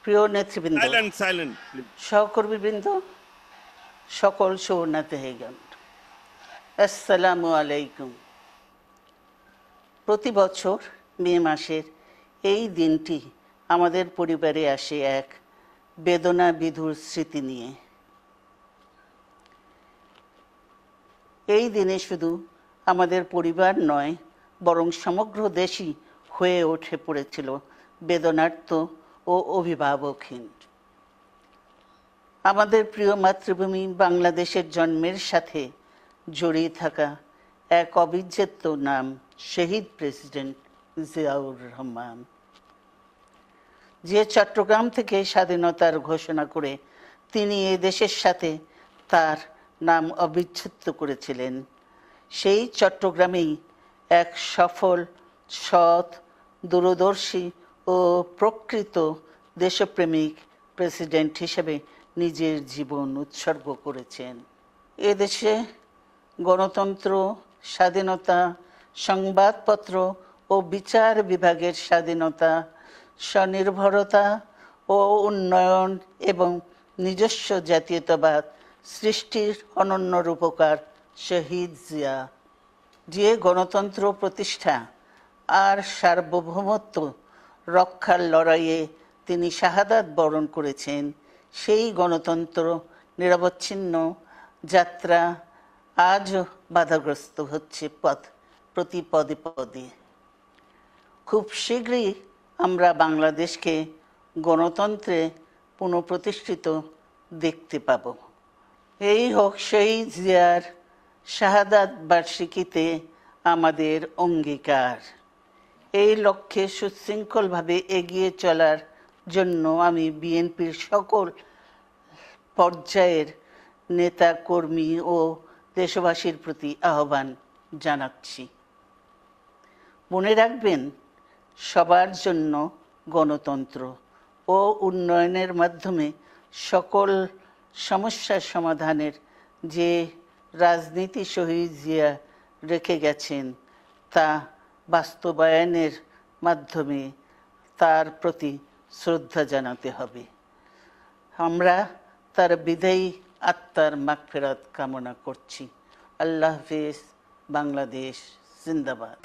প্রিয় নেতৃবৃন্দ, Silent, please. সহকর্মীবৃন্দ, সকল সুবর্ণাতেহিগণ, আসসালামু আলাইকুম। প্রতি বছর মে মাসের এই দিনটি আমাদের পরিবারে আসে এক বেদনা বিধুর স্মৃতি নিয়ে। এই দিনে শুধু আমাদের পরিবার নয়, বরং সমগ্র দেশই হয়ে উঠে পড়েছিল বেদনার্ত ও অভিভাবকহীন। আমাদের প্রিয় মাতৃভূমি বাংলাদেশের জন্মের সাথে জড়িয়ে থাকা এক অবিচ্ছেদ্য নাম শহীদ প্রেসিডেন্ট জিয়াউর রহমান, যে চট্টগ্রাম থেকে স্বাধীনতার ঘোষণা করে তিনি এ দেশের সাথে তার নাম অবিচ্ছেদ্য করেছিলেন। সেই চট্টগ্রামেই এক সফল, সৎ, দূরদর্শী ও প্রকৃত দেশপ্রেমিক প্রেসিডেন্ট হিসেবে নিজের জীবন উৎসর্গ করেছেন। এদেশে গণতন্ত্র, স্বাধীনতা, সংবাদপত্র ও বিচার বিভাগের স্বাধীনতা, স্বনির্ভরতা ও উন্নয়ন এবং নিজস্ব জাতীয়তাবাদ সৃষ্টির অনন্য রূপকার শহীদ জিয়া, যে গণতন্ত্র প্রতিষ্ঠা আর সার্বভৌমত্ব রক্ষার লড়াইয়ে তিনি শাহাদাত বরণ করেছেন, সেই গণতন্ত্র নিরবচ্ছিন্ন যাত্রা আজও বাধাগ্রস্ত হচ্ছে প্রতি পদে পদে। খুব শীঘ্রই আমরা বাংলাদেশকে গণতন্ত্রে পুনঃপ্রতিষ্ঠিত দেখতে পাব। এই হোক শহীদ জিয়ার শাহাদাত বার্ষিকীতে আমাদের অঙ্গীকার। এই লক্ষ্যে সুশৃঙ্খলভাবে এগিয়ে চলার জন্য আমি বিএনপির সকল পর্যায়ের নেতা কর্মী ও দেশবাসীর প্রতি আহ্বান জানাচ্ছি। মনে রাখবেন, সবার জন্য গণতন্ত্র ও উন্নয়নের মাধ্যমে সকল সমস্যার সমাধানের যে রাজনীতি শহীদ জিয়া রেখে গেছেন, তা বাস্তবায়নের মাধ্যমে তার প্রতি শ্রদ্ধা জানাতে হবে। আমরা তার বিদায়ী আত্মার মাগফিরাত কামনা করছি। আল্লাহ হাফেজ। বাংলাদেশ জিন্দাবাদ।